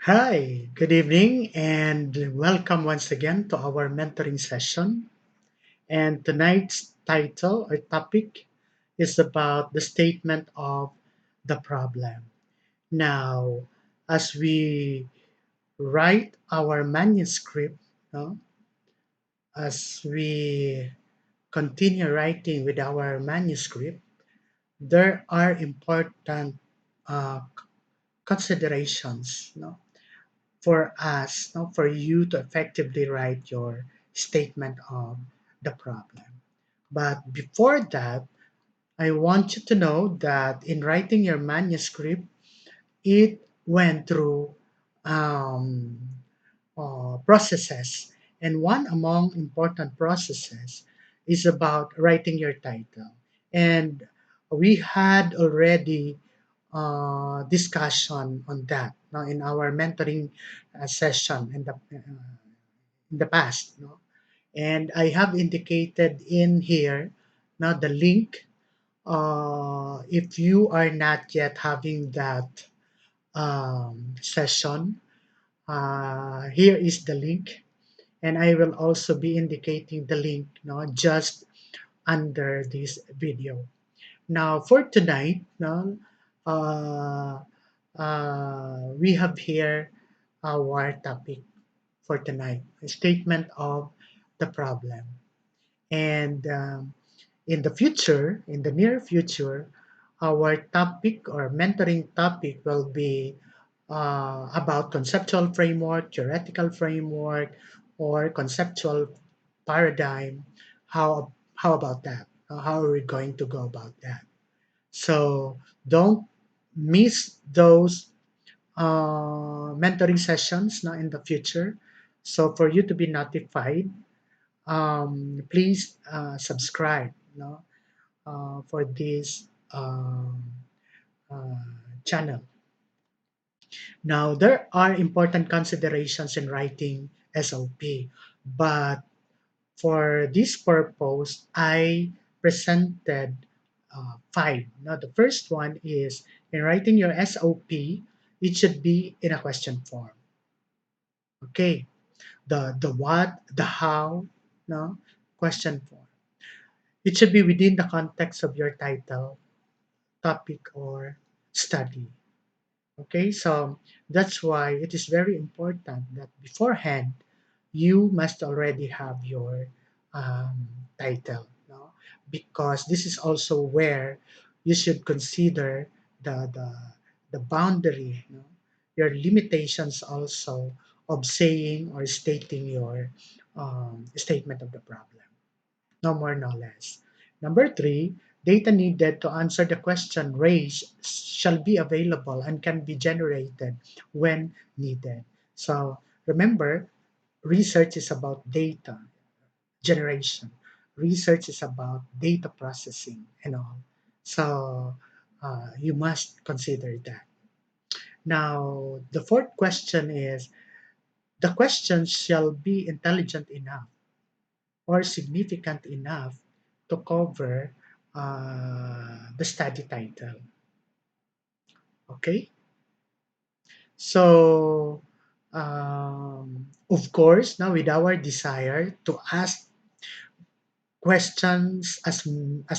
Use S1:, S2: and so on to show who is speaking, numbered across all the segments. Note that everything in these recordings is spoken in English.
S1: Hi, good evening, and welcome once again to our mentoring session. And tonight's title or topic is about the statement of the problem. Now, as we write our manuscript, no, as we continue writing with our manuscript, there are important uh, considerations, no, for us, no, for you to effectively write your statement of the problem. But before that, I want you to know that in writing your manuscript, it went through um, processes. And one among important processes is about writing your title. And we had already discussion on that now in our mentoring session in the past. No? And I have indicated in here now the link. If you are not yet having that session, here is the link, and I will also be indicating the link, just under this video. Now, for tonight, uh, we have here our topic for tonight, a statement of the problem. And in the future, in the near future, our topic or mentoring topic will be about conceptual framework, theoretical framework, or conceptual paradigm. How about that? How are we going to go about that? So don't miss those mentoring sessions now in the future. So for you to be notified, please subscribe, for this uh, channel. Now, there are important considerations in writing SOP, but for this purpose, I presented five. Now, the first one is in writing your SOP, it should be in a question form. Okay, the what, the how, no, question form. It should be within the context of your title, topic, or study. Okay, so that's why it is very important that beforehand you must already have your title, no? Because this is also where you should consider the boundary, your limitations also of saying or stating your statement of the problem. No more, no less. Number three, data needed to answer the question raised shall be available and can be generated when needed. So remember, research is about data generation. Research is about data processing and all. So you must consider that. Now, the fourth question is the question shall be intelligent enough or significant enough to cover the study title. Okay, so of course, now with our desire to ask questions as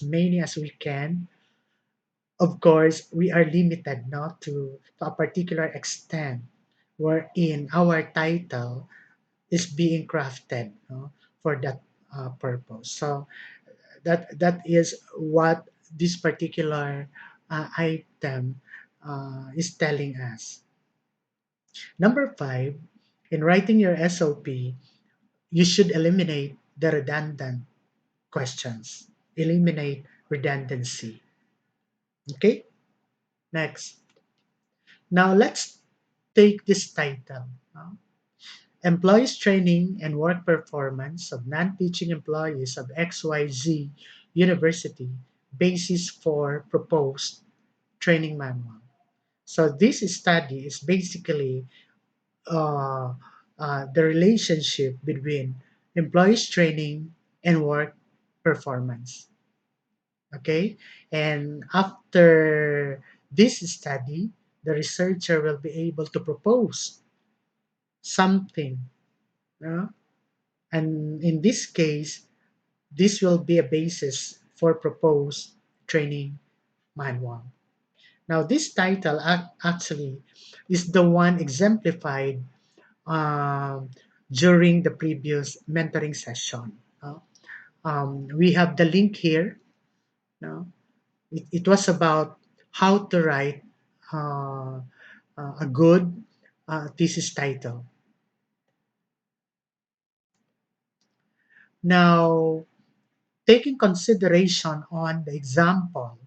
S1: many as we can, of course, we are limited not to a particular extent wherein our title is being crafted, for that purpose. So that is what this particular item is telling us. Number five, in writing your SOP, you should eliminate the redundant questions. Eliminate redundancy. Okay, next. Now let's take this title. Employees training and work performance of non-teaching employees of XYZ University basis for proposed training manual. So this study is basically uh, the relationship between employees training and work performance. Okay, and after this study, the researcher will be able to propose something. uh, and in this case, this will be a basis for proposed training manual. Now, this title actually is the one exemplified um, during the previous mentoring session. We have the link here. No? It was about how to write uh, a good thesis title. Now, taking consideration on the example,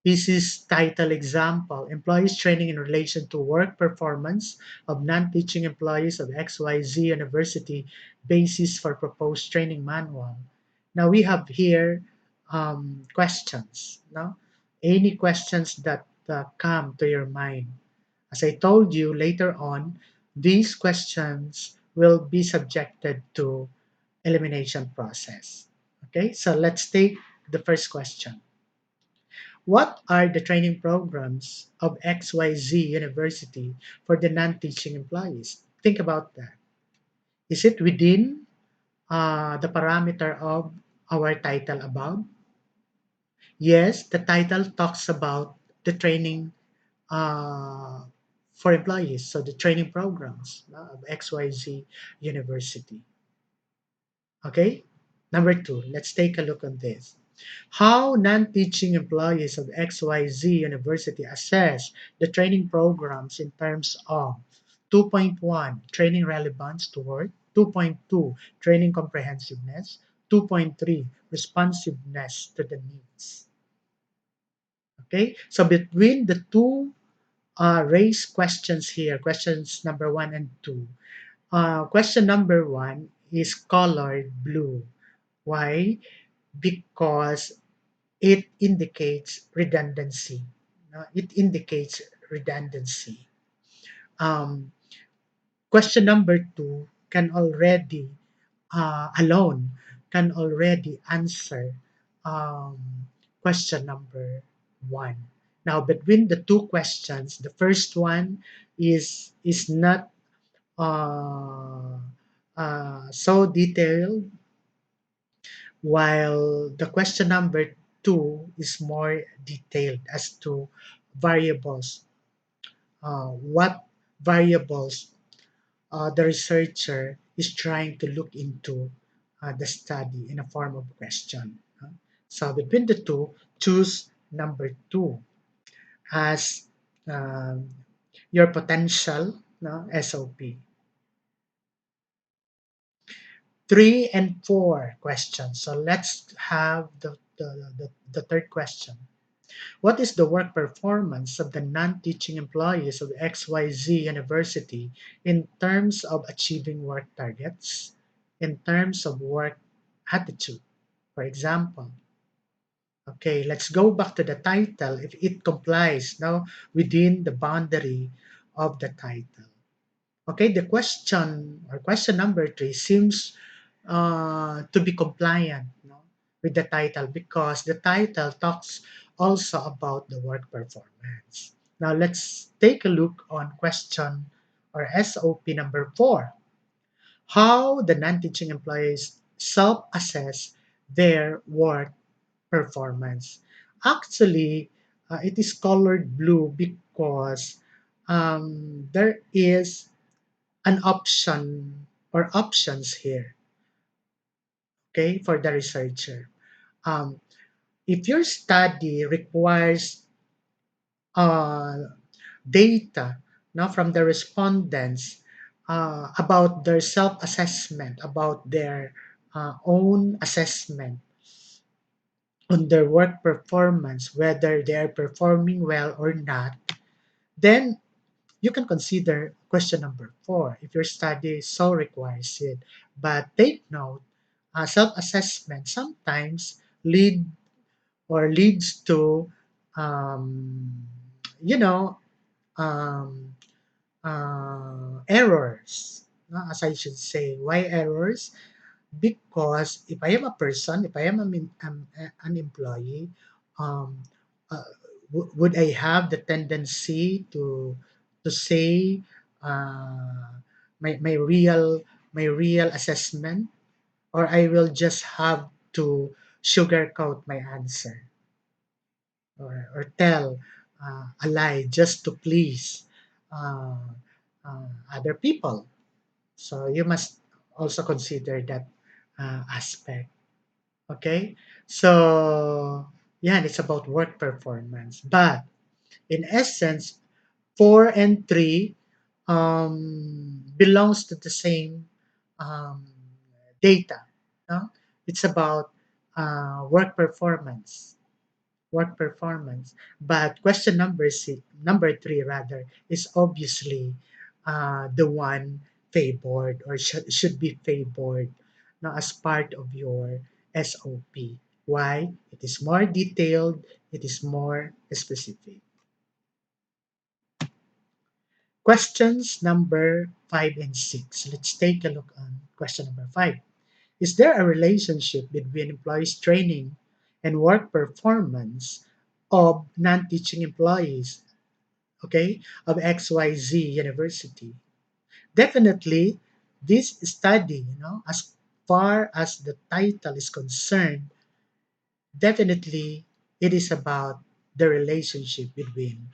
S1: this is title example, employees training in relation to work performance of non-teaching employees of XYZ University, basis for proposed training manual. Now we have here questions. No? Any questions that come to your mind. As I told you later on, these questions will be subjected to elimination process. Okay, so let's take the first question. What are the training programs of XYZ University for the non-teaching employees? Think about that. Is it within the parameter of our title above? Yes, the title talks about the training uh, for employees, so the training programs of XYZ University. Okay? Number two, let's take a look at this. How non-teaching employees of XYZ University assess the training programs in terms of 2.1 training relevance to work, 2.2 training comprehensiveness, 2.3 responsiveness to the needs. Okay, so between the two raised questions here, questions number one and two, question number one is colored blue. Why? Because it indicates redundancy. It indicates redundancy. Um, question number two can already alone can already answer question number one. Now, between the two questions, the first one is not so detailed, while the question number two is more detailed as to variables. What variables the researcher is trying to look into the study in a form of question. So between the two, choose number two as um, your potential SOP. Three and four questions. So let's have the third question. What is the work performance of the non-teaching employees of XYZ University in terms of achieving work targets, in terms of work attitude? For example, okay, let's go back to the title if it complies now within the boundary of the title. Okay, the question or question number three seems to be compliant, with the title because the title talks also about the work performance. Now let's take a look on question or SOP number four. How the non-teaching employees self-assess their work performance. Actually, it is colored blue because there is an option or options here, okay, for the researcher. Um, if your study requires uh, data now from the respondents about their self-assessment, about their own assessment on their work performance, whether they are performing well or not, then you can consider question number four if your study so requires it. But take note, self-assessment sometimes leads to um, you know um, errors, as I should say. Why errors? Because if I am a person, if I am an employee, um, would I have the tendency to say, my real assessment, or I will just have to sugarcoat my answer, or tell a lie just to please uh, other people. So you must also consider that aspect. Okay, so yeah, it's about work performance, but in essence, 4 and 3 belongs to the same um, data. No? It's about work performance. But question number 3 rather, is obviously the one favored, or should be favored now as part of your SOP. Why? It is more detailed, it is more specific. Questions number 5 and 6. Let's take a look on question number 5. Is there a relationship between employees' training and work performance of non-teaching employees, okay, of XYZ University? Definitely, this study, as far as the title is concerned, definitely it is about the relationship between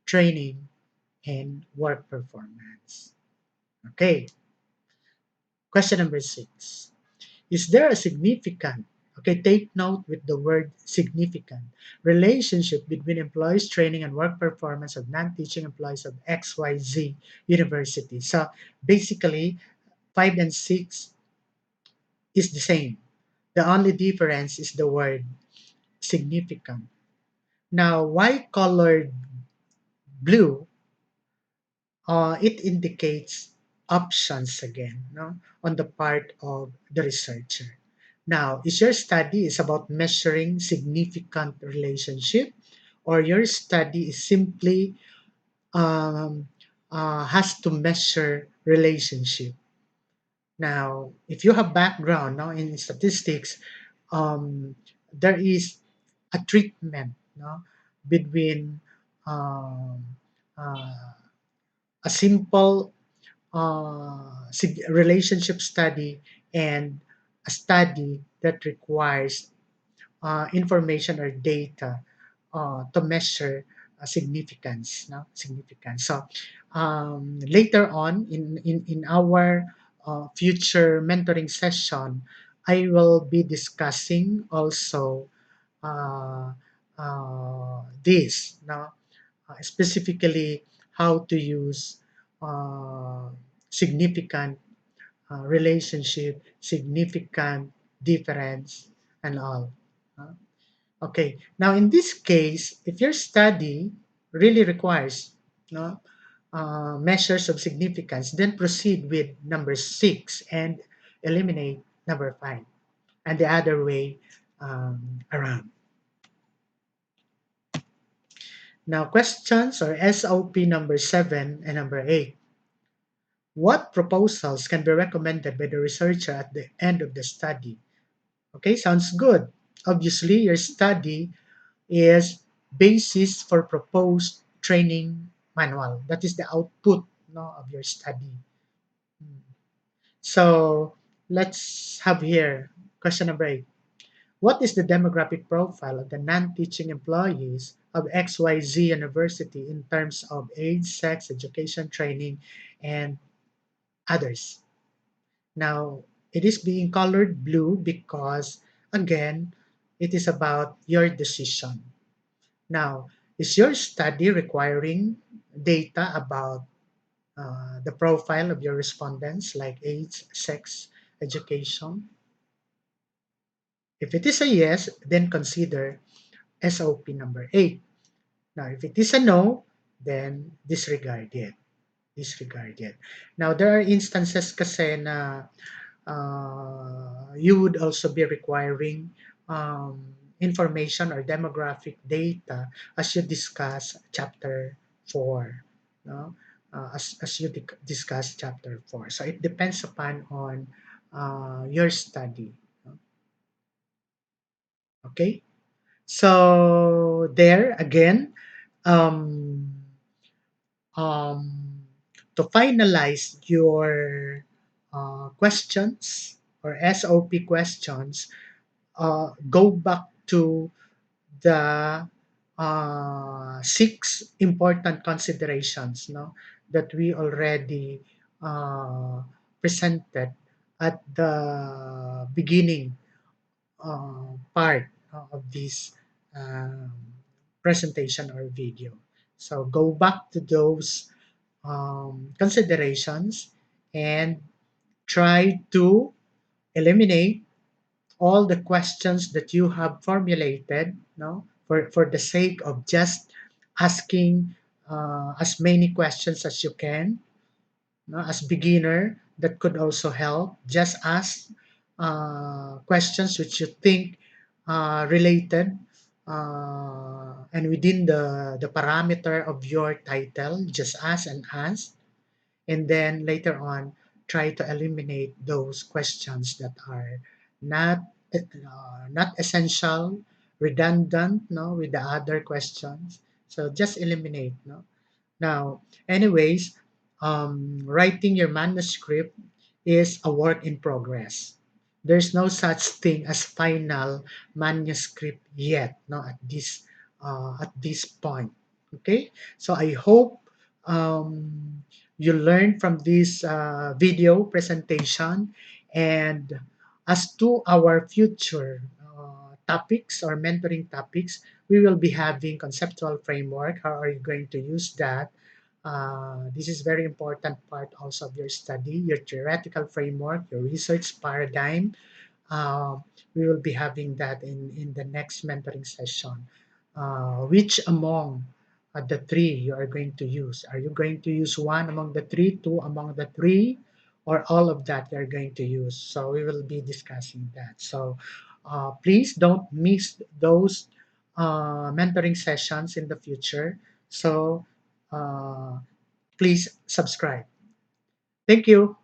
S1: training and work performance. Okay, question number 6. Is there a significant, okay, take note with the word significant, relationship between employees' training and work performance of non teaching employees of XYZ University? So basically, 5 and 6 is the same. The only difference is the word significant. Now, why colored blue? It indicates options again, no, on the part of the researcher. Now, is your study is about measuring significant relationship, or your study is simply um, has to measure relationship? Now, if you have background now in statistics, um, there is a treatment, no, between um, uh, a simple relationship study and a study that requires information or data to measure significance. No? Significance. So later on in our future mentoring session, I will be discussing also uh, this. No? Specifically how to use uh, significant relationship, significant difference, and all. Uh, okay, now in this case, if your study really requires no, measures of significance, then proceed with number 6 and eliminate number 5, and the other way around. Now, questions or SOP number 7 and number 8. What proposals can be recommended by the researcher at the end of the study? Okay, sounds good. Obviously, your study is basis for proposed training manual. That is the output, no, of your study. Hmm. So let's have here question number 8. What is the demographic profile of the non-teaching employees of XYZ University in terms of age, sex, education, training, and others? Now, it is being colored blue because, again, it is about your decision. Now, is your study requiring data about the profile of your respondents, like age, sex, education? If it is a yes, then consider SOP number 8. Now, if it is a no, then disregard it. Disregard it. Now, there are instances kasi na you would also be requiring information or demographic data as you discuss chapter 4, no? As you discuss chapter 4, so it depends upon on your study, no? Okay, so there again, um, um, to finalize your questions or SOP questions, go back to the six important considerations, no, that we already uh, presented at the beginning part of this um, presentation or video. So go back to those considerations and try to eliminate all the questions that you have formulated, no, for the sake of just asking as many questions as you can, no, as beginner. That could also help. Just ask questions which you think related and within the parameter of your title. Just ask and ask, and then later on try to eliminate those questions that are not not essential, redundant, no, with the other questions. So just eliminate, no. Now, anyways, writing your manuscript is a work in progress. There's no such thing as final manuscript yet, no, at this point. Okay, so I hope you learned from this video presentation. And as to our future topics or mentoring topics, we will be having conceptual framework. How are you going to use that? This is very important part also of your study, your theoretical framework, your research paradigm. uh, we will be having that in the next mentoring session. Which among the three you are going to use? Are you going to use one among the three, two among the three, or all of that you're going to use? So we will be discussing that. So please don't miss those mentoring sessions in the future. So uh, please subscribe. Thank you.